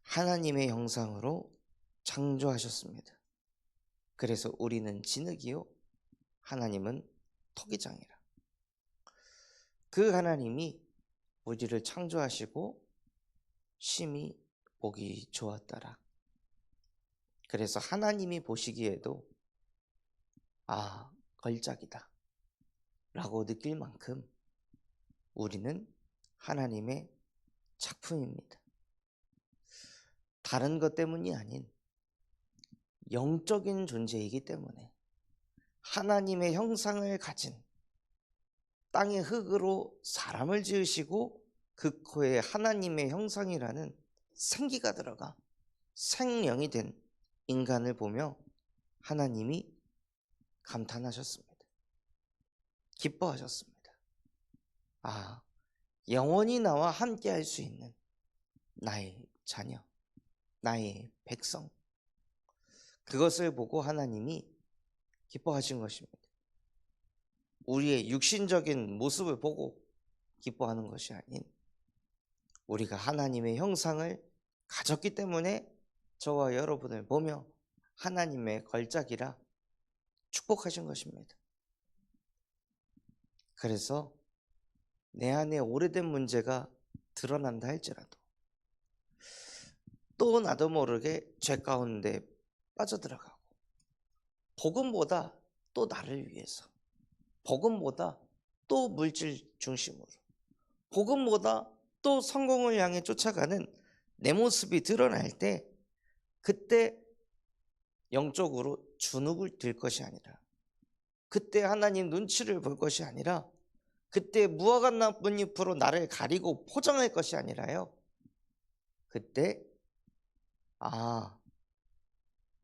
하나님의 형상으로 창조하셨습니다. 그래서 우리는 진흙이요 하나님은 토기장이라. 그 하나님이 우리를 창조하시고 심히 보기 좋았더라. 그래서 하나님이 보시기에도 걸작이다 라고 느낄 만큼 우리는 하나님의 작품입니다. 다른 것 때문이 아닌 영적인 존재이기 때문에 하나님의 형상을 가진 땅의 흙으로 사람을 지으시고 그 코에 하나님의 형상이라는 생기가 들어가 생명이 된 인간을 보며 하나님이 감탄하셨습니다. 기뻐하셨습니다. 영원히 나와 함께 할 수 있는 나의 자녀, 나의 백성, 그것을 보고 하나님이 기뻐하신 것입니다. 우리의 육신적인 모습을 보고 기뻐하는 것이 아닌 우리가 하나님의 형상을 가졌기 때문에 저와 여러분을 보며 하나님의 걸작이라 축복하신 것입니다. 그래서 내 안에 오래된 문제가 드러난다 할지라도 또 나도 모르게 죄 가운데 빠져들어가고 복음보다 또 나를 위해서, 복음보다 또 물질 중심으로, 복음보다 또 성공을 향해 쫓아가는 내 모습이 드러날 때 그때 영적으로 주눅을 들 것이 아니라, 그때 하나님 눈치를 볼 것이 아니라, 그때 무화과 나뭇잎으로 나를 가리고 포장할 것이 아니라요, 그때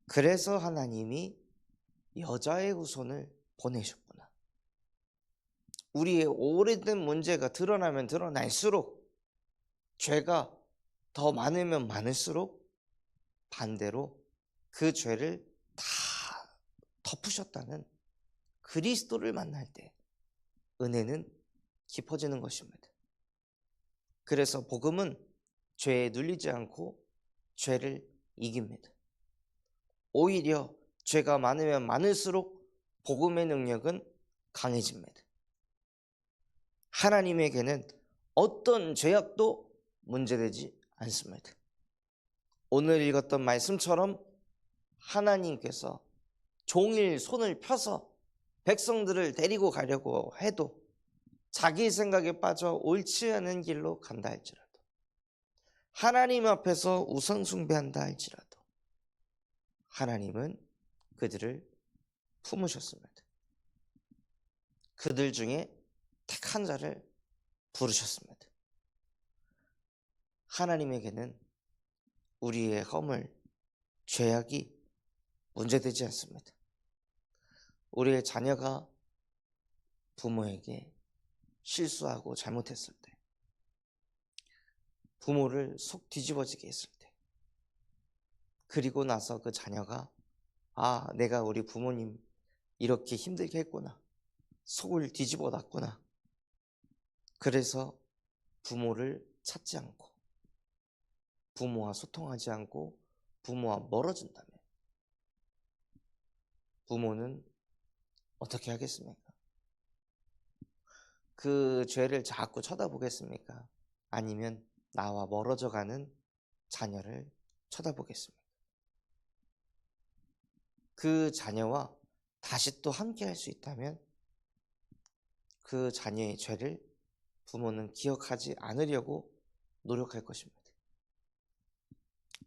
그래서 하나님이 여자의 후손을 보내셨구나. 우리의 오래된 문제가 드러나면 드러날수록, 죄가 더 많으면 많을수록 반대로 그 죄를 다 덮으셨다는 그리스도를 만날 때 은혜는 깊어지는 것입니다. 그래서 복음은 죄에 눌리지 않고 죄를 이깁니다. 오히려 죄가 많으면 많을수록 복음의 능력은 강해집니다. 하나님에게는 어떤 죄악도 문제되지 않습니다. 오늘 읽었던 말씀처럼 하나님께서 종일 손을 펴서 백성들을 데리고 가려고 해도 자기 생각에 빠져 옳지 않은 길로 간다 할지라도, 하나님 앞에서 우상 숭배한다 할지라도 하나님은 그들을 품으셨습니다. 그들 중에 택한 자를 부르셨습니다. 하나님에게는 우리의 허물, 죄악이 문제되지 않습니다. 우리의 자녀가 부모에게 실수하고 잘못했을 때, 부모를 속 뒤집어지게 했을 때, 그리고 나서 그 자녀가 내가 우리 부모님 이렇게 힘들게 했구나, 속을 뒤집어 놨구나, 그래서 부모를 찾지 않고 부모와 소통하지 않고 부모와 멀어진다면 부모는 어떻게 하겠습니까? 그 죄를 자꾸 쳐다보겠습니까? 아니면 나와 멀어져가는 자녀를 쳐다보겠습니까? 그 자녀와 다시 또 함께 할 수 있다면 그 자녀의 죄를 부모는 기억하지 않으려고 노력할 것입니다.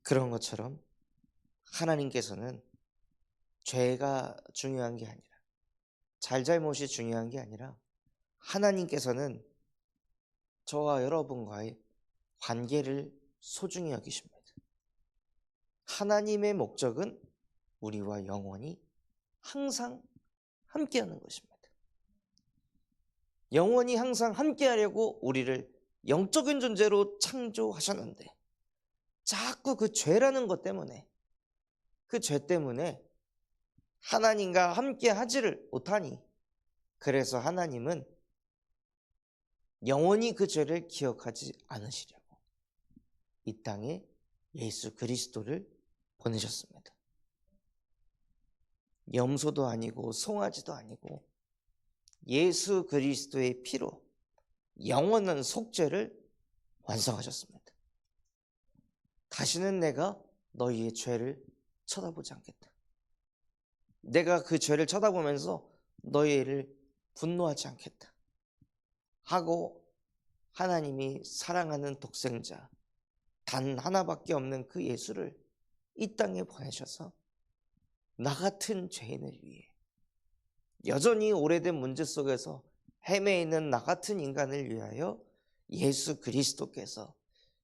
그런 것처럼 하나님께서는 죄가 중요한 게 아니라, 잘잘못이 중요한 게 아니라, 하나님께서는 저와 여러분과의 관계를 소중히 여기십니다. 하나님의 목적은 우리와 영원히 항상 함께하는 것입니다. 영원히 항상 함께하려고 우리를 영적인 존재로 창조하셨는데 자꾸 그 죄라는 것 때문에, 그 죄 때문에 하나님과 함께하지를 못하니, 그래서 하나님은 영원히 그 죄를 기억하지 않으시려고 이 땅에 예수 그리스도를 보내셨습니다. 염소도 아니고 송아지도 아니고 예수 그리스도의 피로 영원한 속죄를 완성하셨습니다. 다시는 내가 너희의 죄를 쳐다보지 않겠다. 내가 그 죄를 쳐다보면서 너희를 분노하지 않겠다 하고 하나님이 사랑하는 독생자 단 하나밖에 없는 그 예수를 이 땅에 보내셔서 나 같은 죄인을 위해 여전히 오래된 문제 속에서 헤매이는 나 같은 인간을 위하여 예수 그리스도께서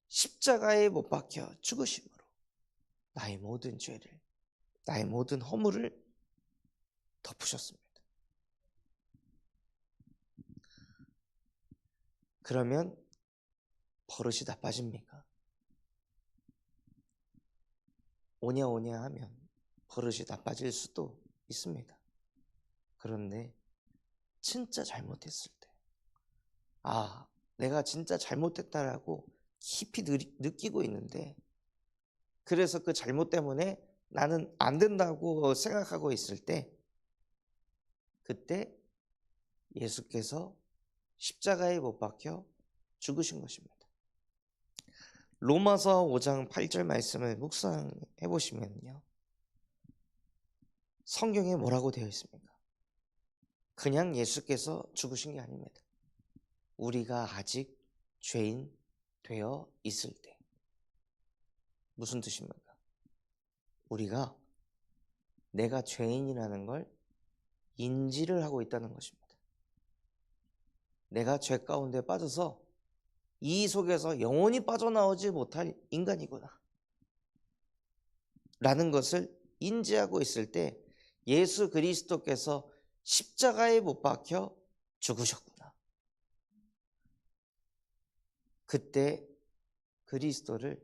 십자가에 못 박혀 죽으심으로 나의 모든 죄를, 나의 모든 허물을 덮으셨습니다. 그러면 버릇이 나빠집니까? 오냐 오냐 하면 버릇이 나빠질 수도 있습니다. 그런데 진짜 잘못했을 때, 내가 진짜 잘못했다라고 깊이 느끼고 있는데, 그래서 그 잘못 때문에 나는 안 된다고 생각하고 있을 때, 그때 예수께서 십자가에 못 박혀 죽으신 것입니다. 로마서 5장 8절 말씀을 묵상해 보시면요, 성경에 뭐라고 되어 있습니까? 그냥 예수께서 죽으신 게 아닙니다. 우리가 아직 죄인 되어 있을 때. 무슨 뜻입니까? 우리가 내가 죄인이라는 걸 인지를 하고 있다는 것입니다. 내가 죄 가운데 빠져서 이 속에서 영원히 빠져나오지 못할 인간이구나 라는 것을 인지하고 있을 때 예수 그리스도께서 십자가에 못 박혀 죽으셨구나. 그때 그리스도를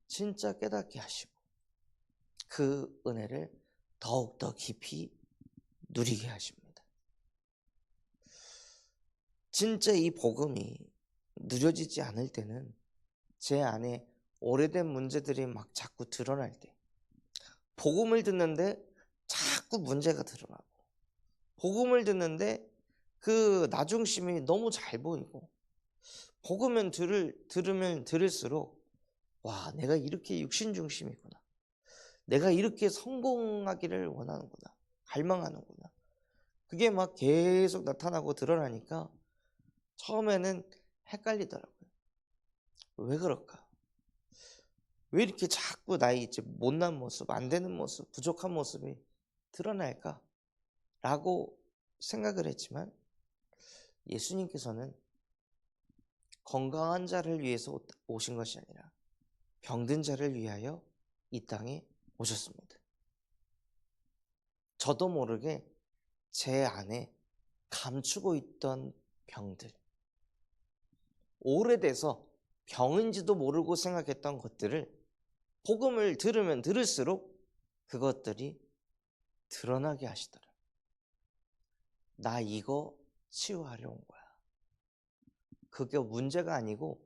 진짜 깨닫게 하시고 그 은혜를 더욱더 깊이 누리게 하십니다. 진짜 이 복음이 누려지지 않을 때는 제 안에 오래된 문제들이 막 자꾸 드러날 때, 복음을 듣는데 자꾸 문제가 드러나고, 복음을 듣는데 그 나중심이 너무 잘 보이고, 복음은 들으면 들을수록 내가 이렇게 육신중심이구나, 내가 이렇게 성공하기를 원하는구나, 갈망하는구나, 그게 막 계속 나타나고 드러나니까 처음에는 헷갈리더라고요. 왜 그럴까? 왜 이렇게 자꾸 나의 이제 못난 모습, 안 되는 모습, 부족한 모습이 드러날까? 라고 생각을 했지만, 예수님께서는 건강한 자를 위해서 오신 것이 아니라 병든 자를 위하여 이 땅에 오셨습니다. 저도 모르게 제 안에 감추고 있던 병들, 오래돼서 병인지도 모르고 생각했던 것들을 복음을 들으면 들을수록 그것들이 드러나게 하시더라고요. 나 이거 치유하려 온 거야. 그게 문제가 아니고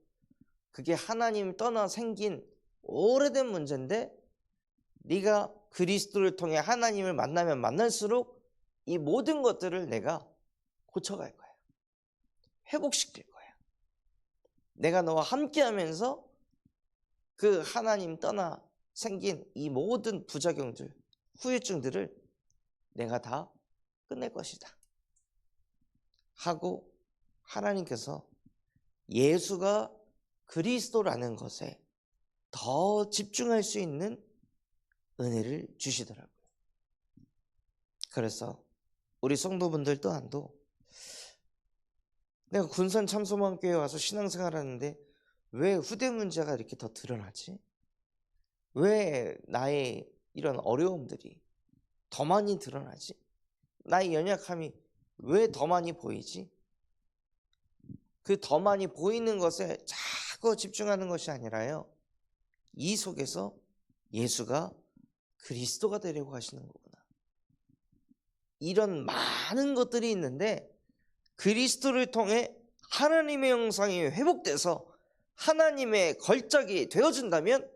그게 하나님 떠나 생긴 오래된 문제인데, 네가 그리스도를 통해 하나님을 만나면 만날수록 이 모든 것들을 내가 고쳐갈 거야. 회복시킬 거야. 내가 너와 함께하면서 그 하나님 떠나 생긴 이 모든 부작용들, 후유증들을 내가 다 끝낼 것이다 하고 하나님께서 예수가 그리스도라는 것에 더 집중할 수 있는 은혜를 주시더라고요. 그래서 우리 성도분들 또한도 내가 군산 참소망교회에 와서 신앙생활하는데 왜 후대 문제가 이렇게 더 드러나지? 왜 나의 이런 어려움들이 더 많이 드러나지? 나의 연약함이 왜 더 많이 보이지? 그 더 많이 보이는 것에 자꾸 집중하는 것이 아니라요, 이 속에서 예수가 그리스도가 되려고 하시는 거구나. 이런 많은 것들이 있는데 그리스도를 통해 하나님의 형상이 회복돼서 하나님의 걸작이 되어준다면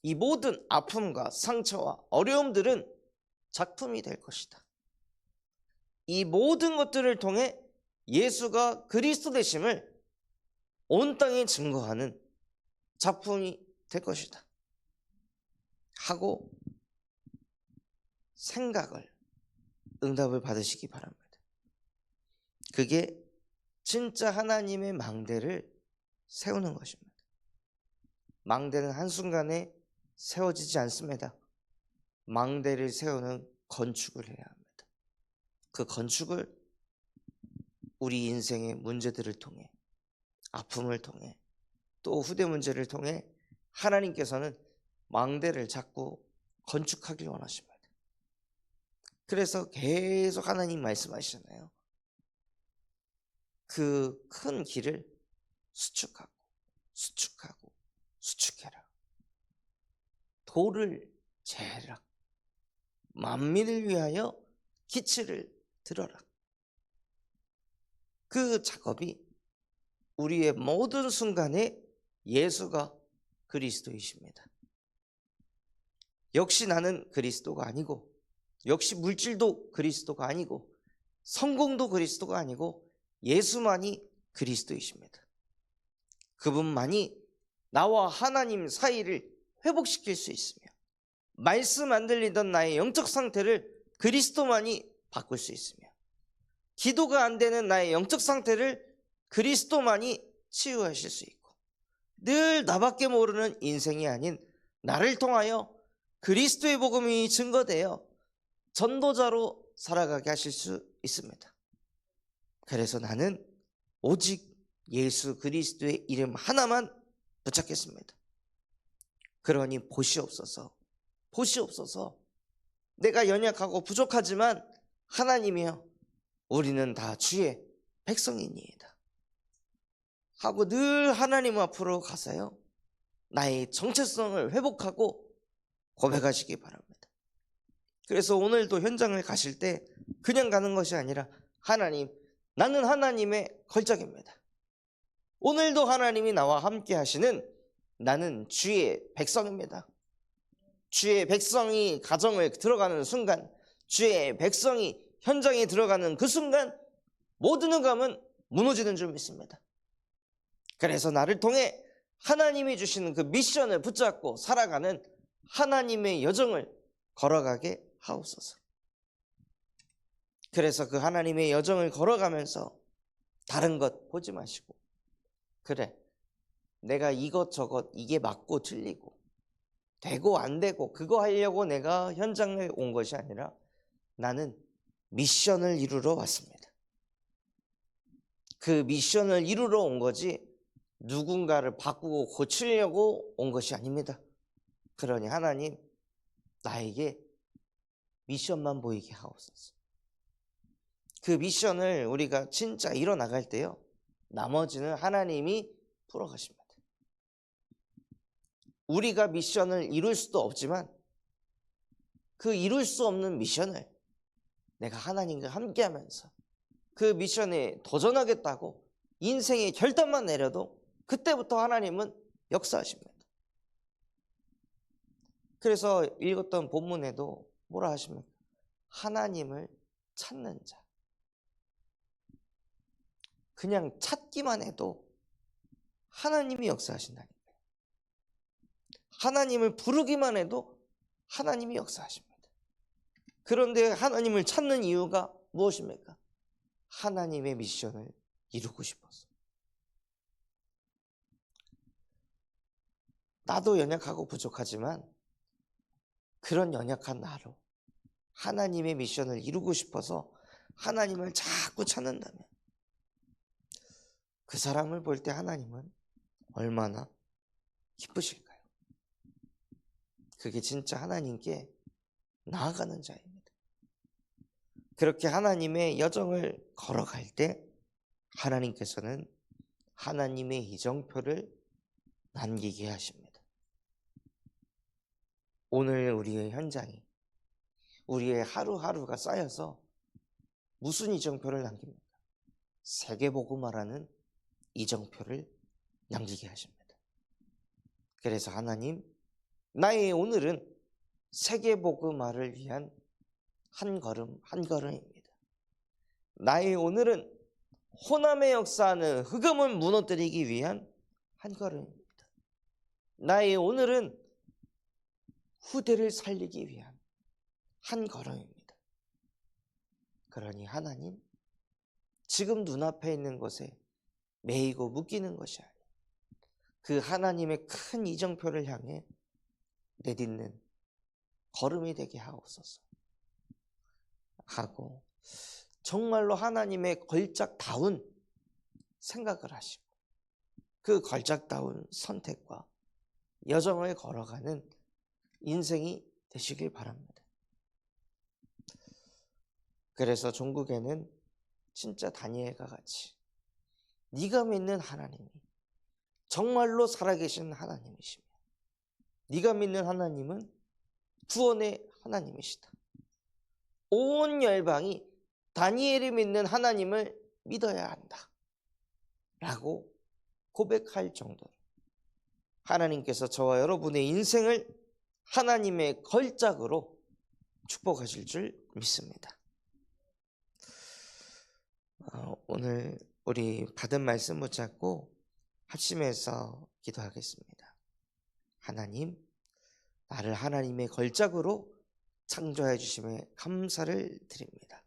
이 모든 아픔과 상처와 어려움들은 작품이 될 것이다. 이 모든 것들을 통해 예수가 그리스도 되심을 온 땅에 증거하는 작품이 될 것이다 하고 응답을 받으시기 바랍니다. 그게 진짜 하나님의 망대를 세우는 것입니다. 망대는 한순간에 세워지지 않습니다. 망대를 세우는 건축을 해야 합니다. 그 건축을 우리 인생의 문제들을 통해, 아픔을 통해, 또 후대 문제를 통해 하나님께서는 망대를 자꾸 건축하길 원하십니다. 그래서 계속 하나님 말씀하시잖아요. 그 큰 길을 수축하고 수축하고 수축해라. 돌을 재라. 만민을 위하여 기치를 들어라. 그 작업이 우리의 모든 순간에 예수가 그리스도이십니다. 역시 나는 그리스도가 아니고, 역시 물질도 그리스도가 아니고, 성공도 그리스도가 아니고 예수만이 그리스도이십니다. 그분만이 나와 하나님 사이를 회복시킬 수 있으며, 말씀 안 들리던 나의 영적 상태를 그리스도만이 바꿀 수 있으며, 기도가 안 되는 나의 영적 상태를 그리스도만이 치유하실 수 있고, 늘 나밖에 모르는 인생이 아닌 나를 통하여 그리스도의 복음이 증거되어 전도자로 살아가게 하실 수 있습니다. 그래서 나는 오직 예수 그리스도의 이름 하나만 붙잡겠습니다. 그러니 보시옵소서, 보시옵소서. 내가 연약하고 부족하지만 하나님이여, 우리는 다 주의 백성이니이다 하고 늘 하나님 앞으로 가서요, 나의 정체성을 회복하고 고백하시기 바랍니다. 그래서 오늘도 현장을 가실 때 그냥 가는 것이 아니라, 하나님, 나는 하나님의 걸작입니다. 오늘도 하나님이 나와 함께 하시는 나는 주의 백성입니다. 주의 백성이 가정을 들어가는 순간, 주의 백성이 현장에 들어가는 그 순간 모든 흑암은 무너지는 줄 믿습니다. 그래서 나를 통해 하나님이 주시는 그 미션을 붙잡고 살아가는 하나님의 여정을 걸어가게 하옵소서. 그래서 그 하나님의 여정을 걸어가면서 다른 것 보지 마시고, 그래, 내가 이것저것 이게 맞고 틀리고 되고 안 되고 그거 하려고 내가 현장에 온 것이 아니라 나는 미션을 이루러 왔습니다. 그 미션을 이루러 온 거지 누군가를 바꾸고 고치려고 온 것이 아닙니다. 그러니 하나님, 나에게 미션만 보이게 하옵소서. 그 미션을 우리가 진짜 이뤄나갈 때요, 나머지는 하나님이 풀어가십니다. 우리가 미션을 이룰 수도 없지만 그 이룰 수 없는 미션을 내가 하나님과 함께하면서 그 미션에 도전하겠다고 인생의 결단만 내려도 그때부터 하나님은 역사하십니다. 그래서 읽었던 본문에도 뭐라 하십니까? 하나님을 찾는 자. 그냥 찾기만 해도 하나님이 역사하신다는 거예요. 하나님을 부르기만 해도 하나님이 역사하십니다. 그런데 하나님을 찾는 이유가 무엇입니까? 하나님의 미션을 이루고 싶어서. 나도 연약하고 부족하지만 그런 연약한 나로 하나님의 미션을 이루고 싶어서 하나님을 자꾸 찾는다면, 그 사람을 볼 때 하나님은 얼마나 기쁘실까요? 그게 진짜 하나님께 나아가는 자입니다. 그렇게 하나님의 여정을 걸어갈 때 하나님께서는 하나님의 이정표를 남기게 하십니다. 오늘 우리의 현장이, 우리의 하루하루가 쌓여서 무슨 이정표를 남깁니까? 세계복음화라는 이정표를 남기게 하십니다. 그래서 하나님, 나의 오늘은 세계복음화를 위한 한 걸음 한 걸음입니다. 나의 오늘은 호남의 역사하는 흑암을 무너뜨리기 위한 한 걸음입니다. 나의 오늘은 후대를 살리기 위한 한 걸음입니다. 그러니 하나님, 지금 눈앞에 있는 것에 매이고 묶이는 것이 아니라 그 하나님의 큰 이정표를 향해 내딛는 걸음이 되게 하옵소서 하고, 정말로 하나님의 걸작다운 생각을 하시고 그 걸작다운 선택과 여정을 걸어가는 인생이 되시길 바랍니다. 그래서 종국에는 진짜 다니엘과 같이 네가 믿는 하나님이 정말로 살아계신 하나님이시며 네가 믿는 하나님은 구원의 하나님이시다. 온 열방이 다니엘이 믿는 하나님을 믿어야 한다 라고 고백할 정도로 하나님께서 저와 여러분의 인생을 하나님의 걸작으로 축복하실 줄 믿습니다. 오늘 우리 받은 말씀 붙잡고 합심해서 기도하겠습니다. 하나님, 나를 하나님의 걸작으로 창조해 주심에 감사를 드립니다.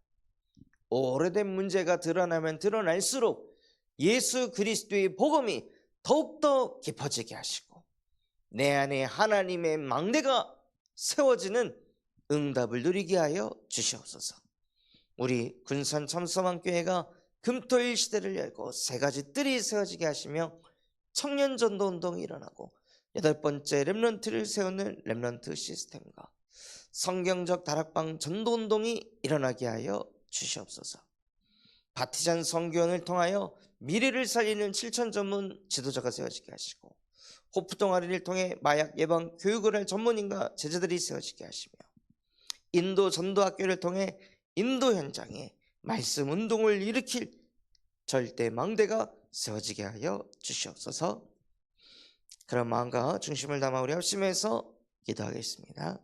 오래된 문제가 드러나면 드러날수록 예수 그리스도의 복음이 더욱더 깊어지게 하시고 내 안에 하나님의 망대가 세워지는 응답을 누리게 하여 주시옵소서. 우리 군산 참서만교회가 금토일 시대를 열고 세 가지 뜰이 세워지게 하시며 청년 전도 운동이 일어나고 8번째 렘넌트를 세우는 렘넌트 시스템과 성경적 다락방 전도 운동이 일어나게 하여 주시옵소서. 바티잔 선교원을 통하여 미래를 살리는 7천 전문 지도자가 세워지게 하시고 호프 동아리를 통해 마약 예방 교육을 할 전문인과 제자들이 세워지게 하시며 인도 전도학교를 통해 인도 현장에 말씀 운동을 일으킬 절대 망대가 세워지게 하여 주시옵소서. 그런 마음과 중심을 담아 우리 합심해서 기도하겠습니다.